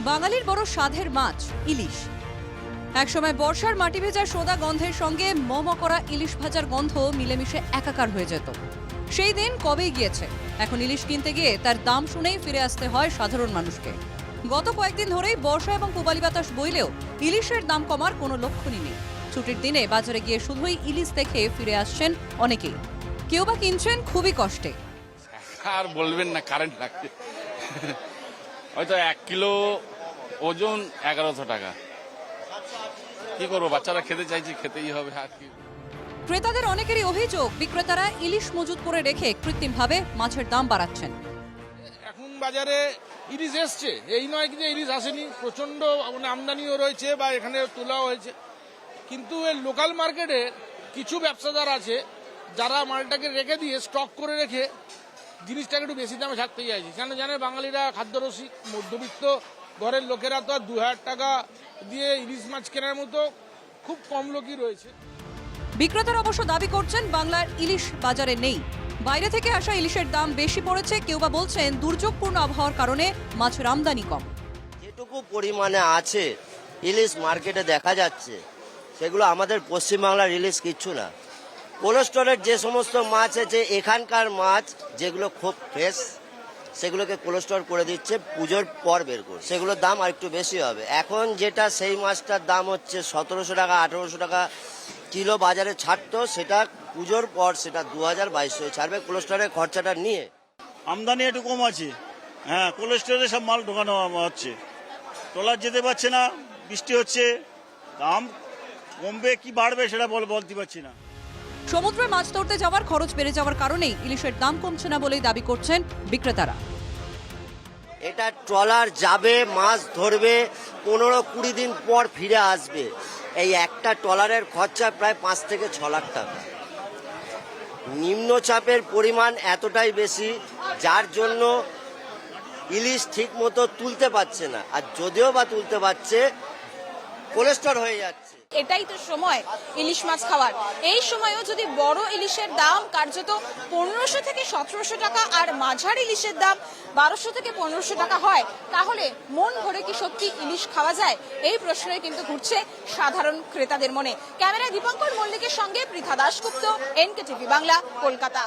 বাঙালির বড় স্বাদের মাছ ইলিশ। একসময় বর্ষার মাটি ভেজা সোদা গন্ধের সঙ্গে মম করা ইলিশ ভাজার গন্ধ মিলেমিশে একাকার হয়ে যেত। সেই দিন কবেই গিয়েছে। এখন ইলিশ কিনতে গিয়ে তার দাম শুনেই ফিরে আসতে হয় সাধারণ মানুষকে। গত কয়েকদিন ধরেই বর্ষা এবং পূবালি বাতাস বইলেও ইলিশের দাম কমার কোনো লক্ষণই নেই। ছুটির দিনে বাজারে গিয়ে শুধুই ইলিশ দেখে ফিরে আসছেন অনেকেই। কেউ বা কিনছেন খুবই কষ্টে। আর বলবেন না, কারেন্ট লাগছে। হয়তো 1 কিলো ওজন 1100 টাকা। কি করবো, বাচ্চারা খেতে চাইছে, খেতেই হবে। আর কি, ক্রেতাদের অনেকেরই অভিযোগ, বিক্রেতারা ইলিশ মজুত করে রেখে কৃত্রিমভাবে মাছের দাম বাড়াচ্ছেন। এখন বাজারে ইলিশ এসছে, এই নয় যে ইলিশ আসেনি, প্রচন্ড আমদানিও রয়েছে বা এখানে তোলাও হয়েছে। কিন্তু এই লোকাল মার্কেটে কিছু ব্যবসাদার আছে যারা মালটাকে রেখে দিয়ে স্টক করে রেখে জিনিসটাকে একটু বেশি দামে ছাড়তে চাইছে। কেন জানে, বাঙালিরা খাদ্যরসিক, মধ্যবিত্ত ঘরের লোকেরা তো আর 2000 টাকা দিয়ে ইলিশ মাছ কেনার মতো খুব কম লোকই রয়েছে। বিক্রেতারা অবশ্য দাবি করছেন বাংলার ইলিশ বাজারে নেই। বাইরে থেকে আসা ইলিশের দাম বেশি পড়েছে। কেউ বা বলছেন দুর্যোগপূর্ণ আবহাওয়ার কারণে মাছের আমদানি কম। যেটুকু পরিমাণে আছে ইলিশ মার্কেটে দেখা যাচ্ছে, সেগুলো আমাদের পশ্চিমবাংলার ইলিশ কিচ্ছু না। কোল্ড স্টোরের যে সমস্ত মাছ আছে, এখানকার মাছ যেগুলো খুব ফ্রেশ, সেগুলোকে কোল্ড স্টোর করে দিচ্ছে, পুজোর পর বের করে সেগুলোর দাম আর একটু বেশি হবে। এখন যেটা সেই মাছটার দাম হচ্ছে 1700 টাকা 1800 টাকা কিলো বাজারে ছাড়তো, সেটা পুজোর পর সেটা 2000-2200 ছাড়বে কোল্ড স্টোরের খরচাটা নিয়ে। আমদানি একটু কম আছে। হ্যাঁ, কোল্ড স্টোরে সব মাল ঢোকানো হচ্ছে, ট্রলার যেতে পারছে না, বৃষ্টি হচ্ছে, দাম কমবে কি বাড়বে সেটা বলতে পারছি না। সমুদ্রে মাছ ধরতে যাওয়ার খরচ বেড়ে যাওয়ার কারণেই ইলিশের দাম কমছে না বলেই দাবি করছেন বিক্রেতারা। এটা ট্রলার যাবে, মাছ ধরবে, 15-20 দিন পর ফিরে আসবে। এই একটা ট্রলারের খরচা প্রায় 5 থেকে 6 লাখ টাকা। নিম্নচাপের পরিমাণ এতটাই বেশি, যার জন্য ইলিশ ঠিক মতো তুলতে পারছে না, আর যদিও বা তুলতে পারছে, কোলেস্টর হয়ে যাচ্ছে। এটাই তো সময় ইলিশ মাছ খাওয়ার। এই সময়ও যদি বড় ইলিশের দাম কার্যত 1500 থেকে 1700 টাকা আর মাঝার ইলিশের দাম 1200 থেকে 1500 টাকা হয়, তাহলে মন ভরে কি সত্যি ইলিশ খাওয়া যায়? এই প্রশ্নই কিন্তু ঘুরছে সাধারণ ক্রেতাদের মনে। ক্যামেরায় দীপঙ্কর মল্লিকের সঙ্গে পৃথা দাশগুপ্ত, NKTV বাংলা, কলকাতা।